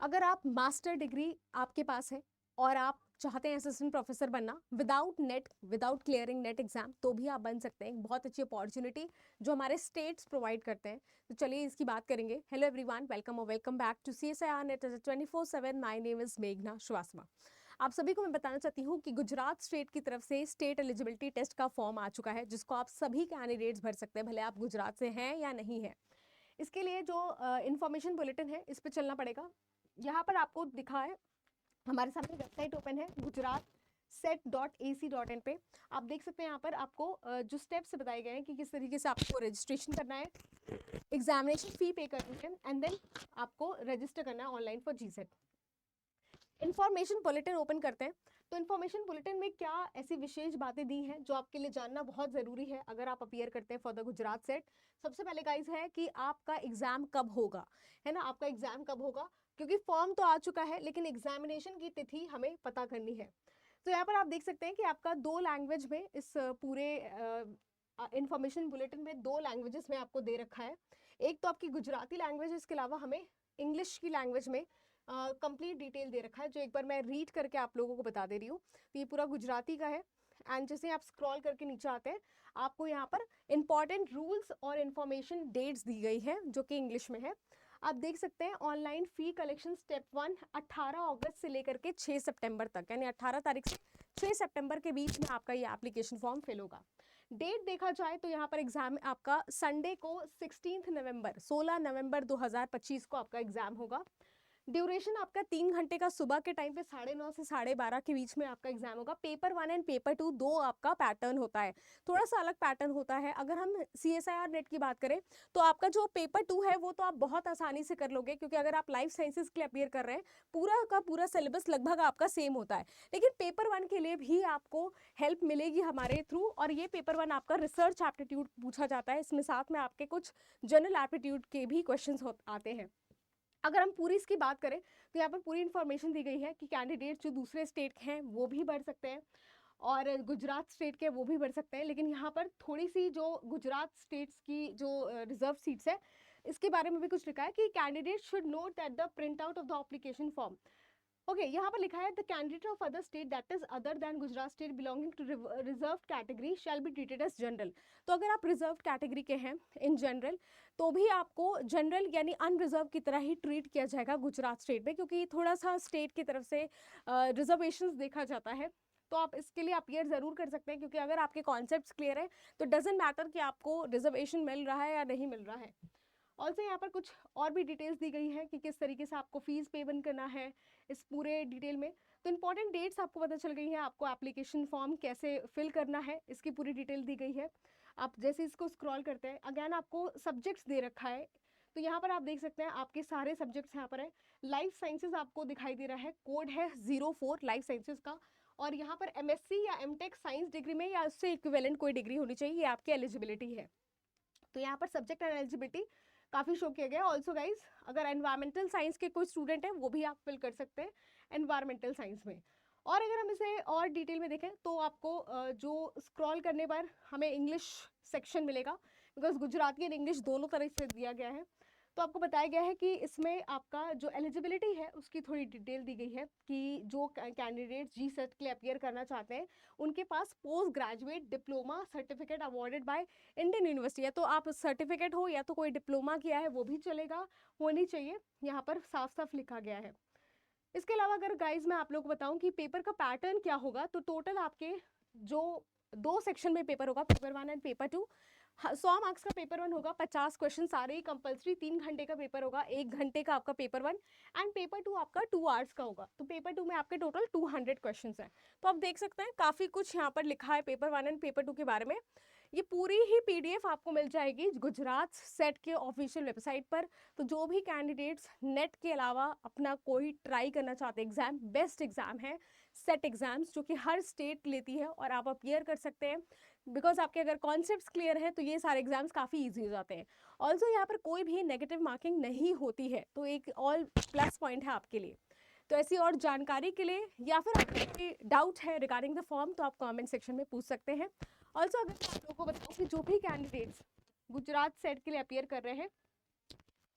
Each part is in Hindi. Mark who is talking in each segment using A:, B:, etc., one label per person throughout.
A: अगर आप मास्टर डिग्री आपके पास है और आप चाहते हैं असिस्टेंट प्रोफेसर बनना without net, without clearing net exam, तो भी आप बन सकते हैं। एक बहुत अच्छी अपॉर्चुनिटी जो हमारे स्टेट्स प्रोवाइड करते हैं। तो चलिए इसकी बात करेंगे। हेलो एवरीवन, वेलकम और welcome back to CSIR NET 24/7। My name is मेघना श्रीवास्तव। आप सभी को मैं बताना चाहती हूँ कि गुजरात स्टेट की तरफ से स्टेट एलिजिबिलिटी टेस्ट का फॉर्म आ चुका है, जिसको आप सभी कैंडिडेट्स भर सकते हैं, भले आप गुजरात से हैं या नहीं है। इसके लिए जो इन्फॉर्मेशन बुलेटिन है, इस पर चलना पड़ेगा। यहाँ पर आपको दिखा है, हमारे सामने वेबसाइट ओपन है गुजरात set.ac.in पे। आप देख सकते हैं यहाँ पर आपको जो स्टेप्स बताए गए हैं कि किस तरीके से आपको रजिस्ट्रेशन करना है, एग्जामिनेशन फी पे करनी है एंड देन आपको रजिस्टर करना है online for GSET। Information bulletin open करते हैं। तो इन्फॉर्मेशन बुलेटिन में क्या ऐसी विशेष बातें दी हैं जो आपके लिए जानना बहुत ज़रूरी है अगर आप अपीयर करते हैं फॉर द गुजरात सेट। सबसे पहले गाइस है कि आपका एग्जाम कब होगा, है ना, आपका एग्जाम कब होगा, क्योंकि फॉर्म तो आ चुका है लेकिन एग्जामिनेशन की तिथि हमें पता करनी है। तो यहाँ पर आप देख सकते हैं कि आपका 2 लैंग्वेज में इस पूरे इन्फॉर्मेशन बुलेटिन में 2 लैंग्वेजेस में आपको दे रखा है। एक तो आपकी गुजराती लैंग्वेज, इसके अलावा हमें इंग्लिश की लैंग्वेज में कंप्लीट डिटेल दे रखा है, जो एक बार मैं रीड करके आप लोगों को बता दे रही हूँ। तो ये पूरा गुजराती का है एंड जैसे आप स्क्रॉल करके नीचे आते हैं आपको यहाँ पर इंपॉर्टेंट रूल्स और इन्फॉर्मेशन डेट्स दी गई है जो कि इंग्लिश में है। आप देख सकते हैं ऑनलाइन फी कलेक्शन स्टेप 1 18 अगस्त से लेकर के 6 सितंबर तक, यानी 18 तारीख से 6 सितंबर के बीच में आपका ये एप्लीकेशन फॉर्म फिल होगा। डेट देखा जाए तो यहाँ पर एग्जाम आपका संडे को 16 नवंबर 2025 को आपका एग्जाम होगा। ड्यूरेशन आपका 3 घंटे का, सुबह के टाइम पे 9:30 से 12:30 के बीच में आपका एग्जाम होगा। पेपर 1 एंड पेपर 2 दो आपका पैटर्न होता है, थोड़ा सा अलग पैटर्न होता है। अगर हम CSIR नेट की बात करें तो आपका जो पेपर 2 है वो तो आप बहुत आसानी से कर लोगे, क्योंकि अगर आप लाइफ साइंसेज के लिए अपियर कर रहे हैं पूरा का पूरा सिलेबस लगभग आपका सेम होता है। लेकिन पेपर 1 के लिए भी आपको हेल्प मिलेगी हमारे थ्रू, और ये पेपर 1 आपका रिसर्च एप्टीट्यूड पूछा जाता है। इसमें साथ में आपके कुछ जनरल एप्टीट्यूड के भी क्वेश्चन आते हैं। अगर हम पूरी इसकी बात करें तो यहाँ पर पूरी इन्फॉर्मेशन दी गई है कि कैंडिडेट जो दूसरे स्टेट के हैं वो भी बढ़ सकते हैं और गुजरात स्टेट के वो भी बढ़ सकते हैं। लेकिन यहाँ पर थोड़ी सी जो गुजरात स्टेट्स की जो रिजर्व सीट्स है इसके बारे में भी कुछ लिखा है कि candidate should note that the print out of the application form. Okay, यहाँ पर लिखा है the candidate of other state that is other than Gujarat state belonging to reserve category shall be treated as general. तो अगर आप रिजर्व कैटेगरी के हैं इन जनरल तो भी आपको जनरल यानी अनरिजर्व की तरह ही ट्रीट किया जाएगा गुजरात स्टेट में, क्योंकि थोड़ा सा स्टेट की तरफ से रिजर्वेशंस देखा जाता है। तो आप इसके लिए अपीयर जरूर कर सकते हैं, क्योंकि अगर आपके कॉन्सेप्ट्स क्लियर है तो डजेंट मैटर कि आपको रिजर्वेशन मिल रहा है या नहीं मिल रहा है। ऑल्सो यहाँ पर कुछ और भी डिटेल्स दी गई है कि किस तरीके से आपको फीस पेमेंट करना है इस पूरे डिटेल में। तो इंपॉर्टेंट डेट्स आपको पता चल गई है, आपको एप्लीकेशन फॉर्म कैसे फिल करना है इसकी पूरी डिटेल दी गई है। आप जैसे इसको स्क्रॉल करते हैं अगेन आपको सब्जेक्ट्स दे रखा है। तो यहाँ पर आप देख सकते हैं आपके सारे सब्जेक्ट्स यहाँ पर है। लाइफ साइंसेज आपको दिखाई दे रहा है, कोड है 04 लाइफ साइंसेज का। और यहाँ पर MSc या MTech साइंस डिग्री में या उससे इक्विवेलेंट कोई डिग्री होनी चाहिए, ये आपकी एलिजिबिलिटी है। तो यहाँ पर सब्जेक्ट एंड एलिजिबिलिटी काफ़ी शो किया गया। ऑल्सो गाइज अगर एनवायरमेंटल साइंस के कोई स्टूडेंट हैं वो भी आप फिल कर सकते हैं एनवायरमेंटल साइंस में। और अगर हम इसे और डिटेल में देखें तो आपको जो स्क्रॉल करने पर हमें इंग्लिश सेक्शन मिलेगा, बिकॉज गुजराती एंड इंग्लिश दोनों तरह से दिया गया है। तो आपको बताया गया है कि इसमें आपका जो एलिजिबिलिटी है उसकी थोड़ी डिटेल दी गई है कि जो कैंडिडेट GSET के लिए अपियर करना चाहते हैं उनके पास post graduate diploma certificate awarded by Indian university है। तो आप सर्टिफिकेट हो या तो कोई डिप्लोमा किया है वो भी चलेगा, होनी चाहिए, यहाँ पर साफ साफ लिखा गया है। इसके अलावा अगर गाइज मैं आप लोग को बताऊं कि पेपर का पैटर्न क्या होगा, तो टोटल आपके जो 2 सेक्शन में पेपर होगा, पेपर 1 एंड पेपर 2। 100 मार्क्स का पेपर 1 होगा, 50 क्वेश्चन सारे ही कंपलसरी, 3 घंटे का पेपर होगा, 1 घंटे का आपका पेपर 1 एंड पेपर 2 आपका 2 आवर्स का होगा। तो पेपर 2 में आपके टोटल 200 क्वेश्चंस हैं। तो आप देख सकते हैं काफ़ी कुछ यहाँ पर लिखा है पेपर 1 एंड पेपर 2 के बारे में। ये पूरी ही PDF आपको मिल जाएगी गुजरात सेट के ऑफिशियल वेबसाइट पर। तो जो भी कैंडिडेट्स नेट के अलावा अपना कोई ट्राई करना चाहते हैं एग्जाम, बेस्ट एग्जाम है सेट एग्जाम्स जो कि हर स्टेट लेती है और आप अपियर कर सकते हैं। बिकॉज आपके अगर कॉन्सेप्ट्स क्लियर हैं तो ये सारे एग्जाम्स काफ़ी ईजी हो जाते हैं। ऑल्सो यहाँ पर कोई भी नेगेटिव मार्किंग नहीं होती है, तो एक ऑल प्लस पॉइंट है आपके लिए। तो ऐसी और जानकारी के लिए या फिर आपको डाउट है रिगार्डिंग द फॉर्म तो आप कमेंट सेक्शन में पूछ सकते हैं। ऑल्सो अगर मैं आप लोगों को बताऊँ कि जो भी कैंडिडेट्स गुजरात सेट के लिए अपियर कर रहे हैं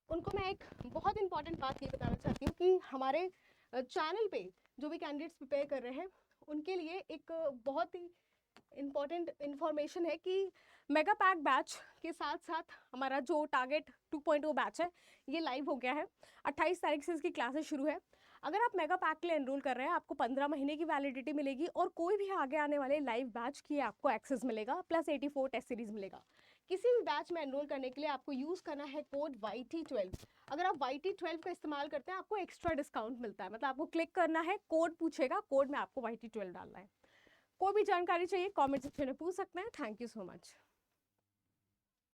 A: उनको मैं एक बहुत इंपॉर्टेंट बात ये बताना चाहती हूँ कि हमारे चैनल पे जो भी कैंडिडेट्स प्रिपेयर कर रहे हैं उनके लिए एक बहुत ही इम्पॉर्टेंट इन्फॉर्मेशन है कि मेगा पैक बैच के साथ साथ हमारा जो टारगेट 2.0 बैच है ये लाइव हो गया है। 28 तारीख से इसकी क्लासेस शुरू है। अगर आप मेगा पैक के लिए एनरोल कर रहे हैं आपको 15 महीने की वैलिडिटी मिलेगी और कोई भी आगे आने वाले लाइव बैच की आपको एक्सेस मिलेगा, प्लस 84 टेस्ट सीरीज मिलेगा। किसी भी बैच में एनरोल करने के लिए आपको यूज़ करना है कोड YT12। अगर आप YT12 का इस्तेमाल करते हैं आपको एक्स्ट्रा डिस्काउंट मिलता है। मतलब आपको क्लिक करना है, कोड पूछेगा, कोड में आपको YT12 डालना है। कोई भी जानकारी चाहिए कमेंट सेक्शन में पूछ सकते हैं। Thank you so much.